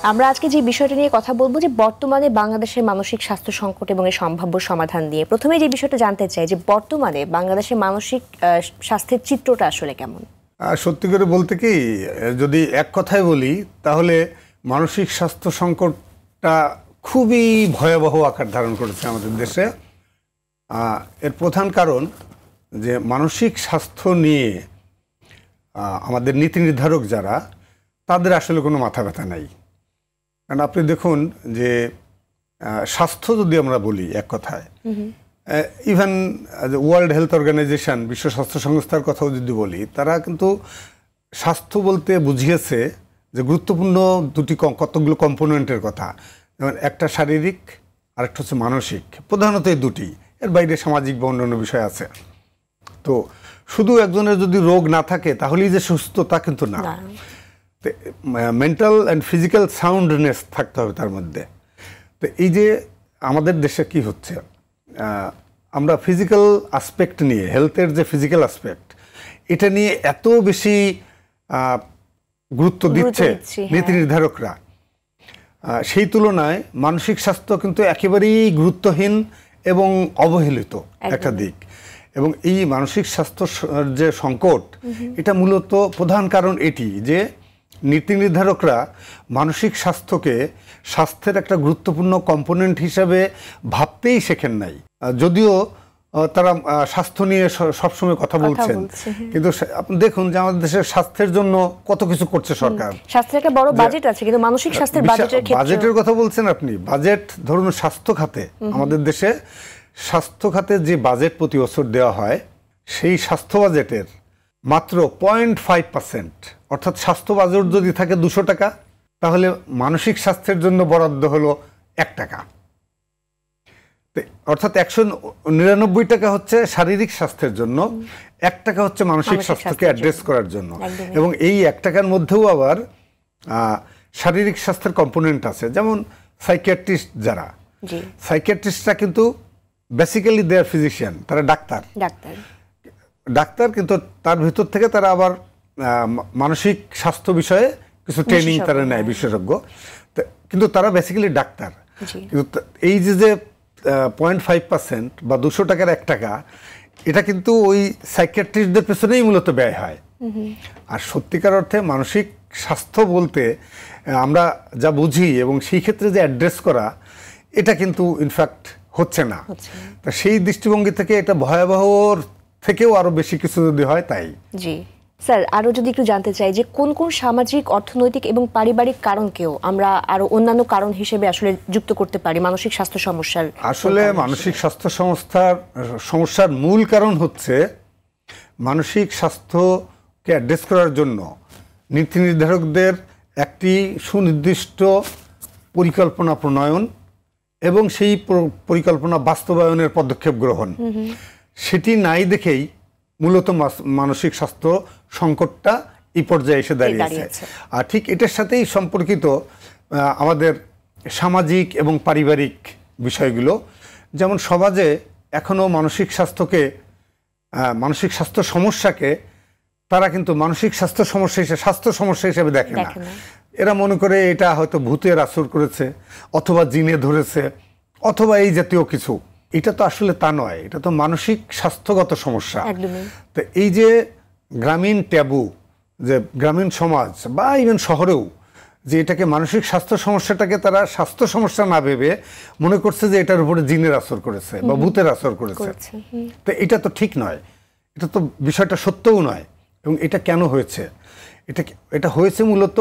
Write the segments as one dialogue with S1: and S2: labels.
S1: আমরা আজকে যে বিষয়টা নিয়ে কথা বলবো যে বর্তমানে বাংলাদেশের মানসিক স্বাস্থ্য সংকট এবং এর সম্ভাব্য সমাধান নিয়ে প্রথমে যে বিষয়টা জানতে চাই যে বর্তমানে বাংলাদেশের মানসিক স্বাস্থ্যের চিত্রটা আসলে কেমন?
S2: সত্যি করে বলতে কি, যদি এক কথায় বলি তাহলে মানসিক স্বাস্থ্য সংকটটা খুবই ভয়াবহ আকার ধারণ করেছে আমাদের দেশে। এর প্রধান কারণ যে মানসিক স্বাস্থ্য নিয়ে আমাদের নীতি নির্ধারক যারা, তাদের আসলে কোনো মাথা ব্যথা নাই। কারণ আপনি দেখুন যে স্বাস্থ্য যদি আমরা বলি এক কথায়, ইভেন ওয়ার্ল্ড হেলথ অর্গানাইজেশন, বিশ্ব স্বাস্থ্য সংস্থার কথাও যদি বলি, তারা কিন্তু স্বাস্থ্য বলতে বুঝিয়েছে যে গুরুত্বপূর্ণ কতগুলো কম্পোনেন্টের কথা, যেমন একটা শারীরিক আর একটা হচ্ছে মানসিক, প্রধানত এই দুটি, এর বাইরে সামাজিক বা অন্যান্য বিষয় আছে। তো শুধু একজনের যদি রোগ না থাকে তাহলেই যে সুস্থ তা কিন্তু না, মেন্টাল অ্যান্ড ফিজিক্যাল সাউন্ডনেস থাকতে হবে তার মধ্যে। তো এই যে আমাদের দেশে কি হচ্ছে, আমরা ফিজিক্যাল আসপেক্ট নিয়ে, হেলথের যে ফিজিক্যাল আসপেক্ট, এটা নিয়ে এত বেশি গুরুত্ব দিচ্ছে নীতি নির্ধারকরা, সেই তুলনায় মানসিক স্বাস্থ্য কিন্তু একেবারেই গুরুত্বহীন এবং অবহেলিত একটা দিক। এবং এই মানসিক স্বাস্থ্য যে সংকট, এটা মূলত প্রধান কারণ এটি যে নীতি নির্ধারকরা মানসিক স্বাস্থ্যকে স্বাস্থ্যের একটা গুরুত্বপূর্ণ কম্পোনেন্ট হিসেবে ভাবতেই শেখেন নাই। যদিও তারা স্বাস্থ্য নিয়ে সবসময় কথা বলছেন, কিন্তু আপনি দেখুন যে আমাদের দেশের স্বাস্থ্যের জন্য কত কিছু করছে সরকার।
S1: স্বাস্থ্যের একটা বড় বাজেট আছে, কিন্তু মানসিক স্বাস্থ্যের
S2: বাজেটের কথা বলছেন আপনি। বাজেট ধরুন স্বাস্থ্য খাতে, আমাদের দেশে স্বাস্থ্য খাতে যে বাজেট প্রতি বছর দেওয়া হয়, সেই স্বাস্থ্য বাজেটের মাত্র 0.5%, অর্থাৎ স্বাস্থ্য বাজেট যদি থাকে 200 টাকা, তাহলে মানসিক স্বাস্থ্যের জন্য বরাদ্দ হলো 1 টাকা। অর্থাৎ 199 টাকা হচ্ছে শারীরিক স্বাস্থ্যের জন্য, 1 টাকা হচ্ছে মানসিক স্বাস্থ্যকে অ্যাড্রেস করার জন্য। এবং এই 1 টাকার মধ্যেও আবার শারীরিক স্বাস্থ্যের কম্পোনেন্ট আছে, যেমন সাইকিয়াট্রিস্ট যারা, সাইকিয়াট্রিস্টরা কিন্তু বেসিক্যালি দে আর ফিজিশিয়ান, তারা ডাক্তার, কিন্তু তার ভিতর থেকে তারা আবার মানসিক স্বাস্থ্য বিষয়ে কিছু ট্রেনিং তারা নেয়, বিশেষজ্ঞ, কিন্তু তারা বেসিক্যালি ডাক্তার। কিন্তু এই যে 0.5% বা 200 টাকার 1 টাকা, এটা কিন্তু ওই সাইকিয়াট্রিস্টদের পেছনেই মূলত ব্যয় হয়। আর সত্যিকার অর্থে মানসিক স্বাস্থ্য বলতে আমরা যা বুঝি এবং সেই ক্ষেত্রে যে অ্যাড্রেস করা, এটা কিন্তু ইনফ্যাক্ট হচ্ছে না। তা সেই দৃষ্টিভঙ্গি থেকে এটা ভয়াবহর থেকেও আরো বেশি কিছু যদি হয় তাই।
S1: জি স্যার, আরো যদি একটু জানতে চাই যে কোন কোন সামাজিক, অর্থনৈতিক এবং পারিবারিক কারণকেও আমরা আরো অন্যান্য কারণ হিসেবে আসলে যুক্ত করতে পারি মানসিক স্বাস্থ্য সমস্যার?
S2: আসলে মানসিক স্বাস্থ্য সমস্যার মূল কারণ হচ্ছে মানসিক স্বাস্থ্যকে অ্যাড্রেস করার জন্য নীতি নির্ধারকদের একটি সুনির্দিষ্ট পরিকল্পনা প্রণয়ন এবং সেই পরিকল্পনা বাস্তবায়নের পদক্ষেপ গ্রহণ, সেটি নাই দেখেই মূলত মানসিক স্বাস্থ্য সংকটটা এই পর্যায়ে এসে দাঁড়িয়েছে। আর ঠিক এটার সাথেই সম্পর্কিত আমাদের সামাজিক এবং পারিবারিক বিষয়গুলো, যেমন সমাজে এখনো মানসিক স্বাস্থ্য সমস্যাকে তারা কিন্তু মানসিক স্বাস্থ্য সমস্যা হিসেবে দেখে না। এরা মনে করে এটা হয়তো ভূতের আসর করেছে, অথবা জিনে ধরেছে, অথবা এই জাতীয় কিছু। এটা তো আসলে তা নয়, এটা তো মানসিক স্বাস্থ্যগত সমস্যা। তো এই যে গ্রামীণ ট্যাবু, যে গ্রামীণ সমাজ বা ইভেন শহরেও যে এটাকে মানসিক স্বাস্থ্য সমস্যাটাকে তারা স্বাস্থ্য সমস্যা না ভেবে মনে করছে যে এটার উপরে জিনের আসর করেছে বা ভূতের আসর করেছে। তো এটা তো ঠিক নয়, এটা তো বিষয়টা সত্যও নয়। এবং এটা কেন হয়েছে? এটা হয়েছে মূলত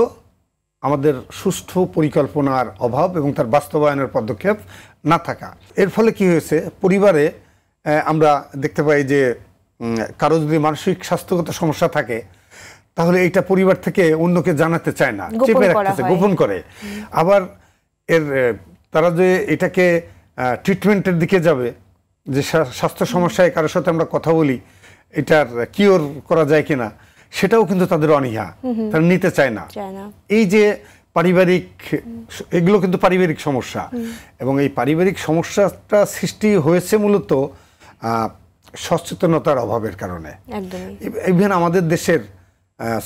S2: আমাদের সুষ্ঠু পরিকল্পনার অভাব এবং তার বাস্তবায়নের পদক্ষেপ না থাকা। এর ফলে কি হয়েছে, পরিবারে আমরা দেখতে পাই যে কারো যদি মানসিক স্বাস্থ্যগত সমস্যা থাকে, তাহলে এটা পরিবার থেকে অন্যকে জানাতে চায় না, চেপে রাখতেছে, গোপন করে। আবার তারা যে এটাকে ট্রিটমেন্টের দিকে যাবে, যে স্বাস্থ্য সমস্যায় কারোর সাথে আমরা কথা বলি, এটার কিওর করা যায় কিনা, সেটাও কিন্তু তাদের অনীহা, তারা নিতে চায় না। এই যে পারিবারিক, এগুলো কিন্তু পারিবারিক সমস্যা, এবং এই পারিবারিক সমস্যাটা সৃষ্টি হয়েছে মূলত সচেতনতার অভাবের কারণে। ইভেন আমাদের দেশের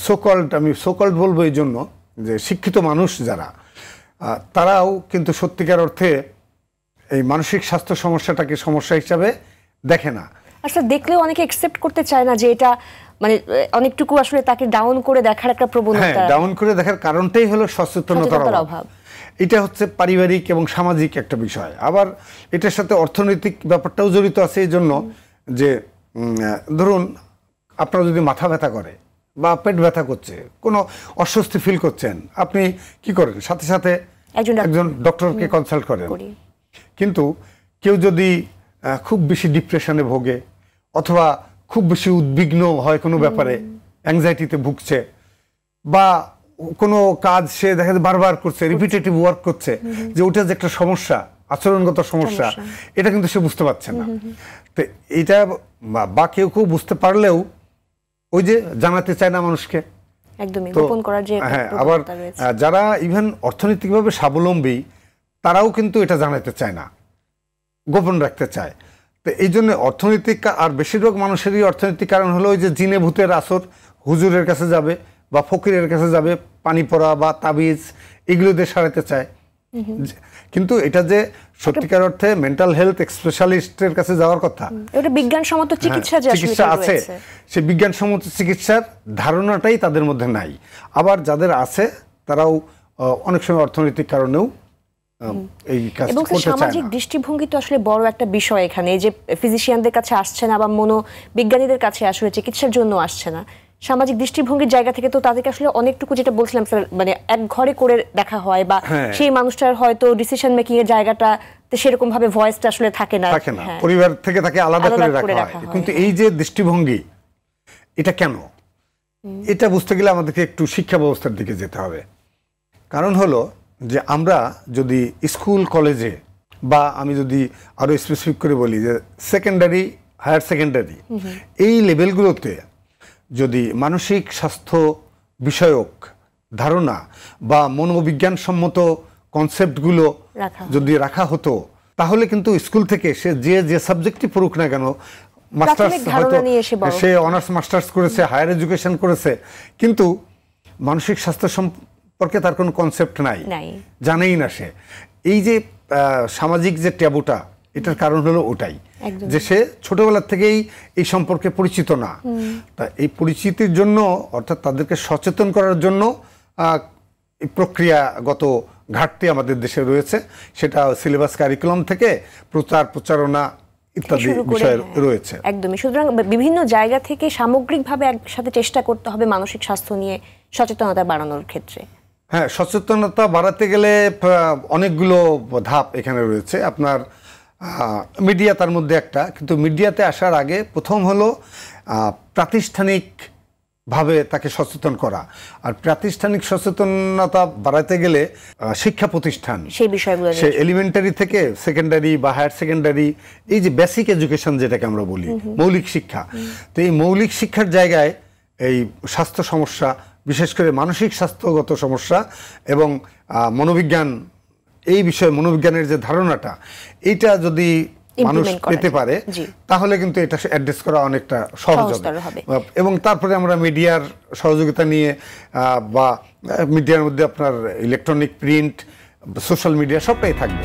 S2: সোকল্ড, আমি সোকল্ড বলবো এই জন্য যে শিক্ষিত মানুষ যারা, তারাও কিন্তু সত্যিকার অর্থে এই মানসিক স্বাস্থ্য সমস্যাটাকে সমস্যা হিসাবে দেখে না।
S1: আসলে দেখলেও অনেকে অ্যাকসেপ্ট করতে চায় না যে এটা মানে অনেকটুকু আসলে তাকে ডাউন করে দেখার একটা প্রবণতা।
S2: ডাউন করে দেখার কারণটাই হলো সচেতনতার অভাব। এটা হচ্ছে পারিবারিক এবং সামাজিক একটা বিষয়। আবার এটার সাথে অর্থনৈতিক ব্যাপারটাও জড়িত আছে এই জন্য যে ধরুন আপনার যদি মাথা ব্যথা করে বা পেট ব্যথা করছে, কোনো অস্বস্তি ফিল করছেন, আপনি কি করেন? সাথে সাথে একজন ডক্টরকে কনসাল্ট করেন। কিন্তু কেউ যদি খুব বেশি ডিপ্রেশনে ভোগে অথবা খুব বেশি উদ্বিগ্ন হয় কোনো ব্যাপারে, অ্যাংজাইটিতে ভুগছে, বা কোনো কাজ সে দেখা যায় বারবার করছে, রিপিটেটিভ ওয়ার্ক করছে, যে ওটা যে একটা সমস্যা, আচরণগত সমস্যা, এটা কিন্তু সে বুঝতে পারছে না। তো এটা বা কেউ কেউ বুঝতে পারলেও ওই যে জানাতে চায় না মানুষকে,
S1: একদমই গোপন করার যে।
S2: হ্যাঁ, আবার যারা ইভেন অর্থনৈতিকভাবে স্বাবলম্বী তারাও কিন্তু এটা জানাতে চায় না, গোপন রাখতে চায়। তো এই জন্য অর্থনৈতিক, আর বেশিরভাগ মানুষেরই অর্থনৈতিক কারণ হলো ওই যে জিনে ভূতের আসর, হুজুরের কাছে যাবে বা ফকিরের কাছে যাবে, পানি পড়া বা তাবিজ এগুলো দিয়ে সারাতে চায়। কিন্তু এটা যে সত্যিকার অর্থে মেন্টাল হেলথ স্পেশালিস্টের কাছে যাওয়ার কথা,
S1: এটা বিজ্ঞানসম্মত চিকিৎসা
S2: আছে, সেই বিজ্ঞানসম্মত চিকিৎসার ধারণাটাই তাদের মধ্যে নাই। আবার যাদের আছে তারাও অনেক সময় অর্থনৈতিক কারণেও এই কাজ করতে চায় না।
S1: সামাজিক দৃষ্টিভঙ্গি তো আসলে বড় একটা বিষয় এখানে, যে ফিজিশিয়ানদের কাছে আসছে না বা মনোবিজ্ঞানীদের কাছে আসলে চিকিৎসার জন্য আসছে না। সামাজিক দৃষ্টিভঙ্গির জায়গা থেকে তো তাদেরকে আসলে অনেকটুকু, যেটা বলছিলাম স্যার, মানে এক ঘরে করে দেখা হয়, বা সেই মানুষটার হয়তো ডিসিশন মেকিং এর জায়গাটা সেরকম ভাবে ভয়েসটা আসলে থাকে না,
S2: পরিবার থেকে তাকে আলাদা করে রাখা হয়। কিন্তু এই যে দৃষ্টিভঙ্গি, এটা কেন? এটা বুঝতে গেলে আমাদেরকে একটু শিক্ষা ব্যবস্থার দিকে যেতে হবে। কারণ হলো যে আমরা যদি স্কুল কলেজে, বা আমি যদি আরো স্পেসিফিক করে বলি যে সেকেন্ডারি, হায়ার সেকেন্ডারি, এই লেভেলগুলোতে যদি মানসিক স্বাস্থ্য বিষয়ক ধারণা বা মনোবিজ্ঞান সম্মত কনসেপ্টগুলো যদি রাখা হতো, তাহলে কিন্তু স্কুল থেকে সে যে সাবজেক্টই পড়ুক না কেন, মাস্টার্স হয়তো সে অনার্স মাস্টার্স করেছে, হায়ার এডুকেশন করেছে, কিন্তু মানসিক স্বাস্থ্য সম্পর্কে তার কোনো কনসেপ্ট নাই, জানেই না সে। এই যে সামাজিক যে ট্যাবুটা, এটার কারণ হলো ওটাই, যে সে ছোটবেলা থেকেই এই সম্পর্কে পরিচিত না। তা এই পরিচিতির জন্য, অর্থাৎ তাদেরকে সচেতন করার জন্য এই প্রক্রিয়াগত ঘাটতি আমাদের দেশে রয়েছে। সেটা সিলেবাস কারিকুলাম থেকে প্রচারণা ইত্যাদি বিষয় রয়েছে।
S1: একদমই। সুতরাং বিভিন্ন জায়গা থেকে সামগ্রিকভাবে একসাথে চেষ্টা করতে হবে মানসিক স্বাস্থ্য নিয়ে সচেতনতা বাড়ানোর ক্ষেত্রে।
S2: হ্যাঁ, সচেতনতা বাড়াতে গেলে অনেকভাবে ধাপ এখানে রয়েছে। আপনার মিডিয়া তার মধ্যে একটা, কিন্তু মিডিয়াতে আসার আগে প্রথম হলো প্রাতিষ্ঠানিকভাবে তাকে সচেতন করা। আর প্রাতিষ্ঠানিক সচেতনতা বাড়াতে গেলে শিক্ষা প্রতিষ্ঠান, সেই বিষয়গুলো, সে এলিমেন্টারি থেকে সেকেন্ডারি বা হায়ার সেকেন্ডারি, এই যে বেসিক এডুকেশন যেটাকে আমরা বলি, মৌলিক শিক্ষা, তো এই মৌলিক শিক্ষার জায়গায় এই স্বাস্থ্য সমস্যা, বিশেষ করে মানসিক স্বাস্থ্যগত সমস্যা এবং মনোবিজ্ঞান, এই বিষয়ে মনোবিজ্ঞানের যে ধারণাটা, এইটা যদি মানুষ পেতে পারে তাহলে কিন্তু এটা অ্যাড্রেস করা অনেকটা সহজ হবে। এবং তারপরে আমরা মিডিয়ার সহযোগিতা নিয়ে, বা মিডিয়ার মধ্যে আপনার ইলেকট্রনিক, প্রিন্ট, সোশ্যাল মিডিয়া সবটাই থাকবে।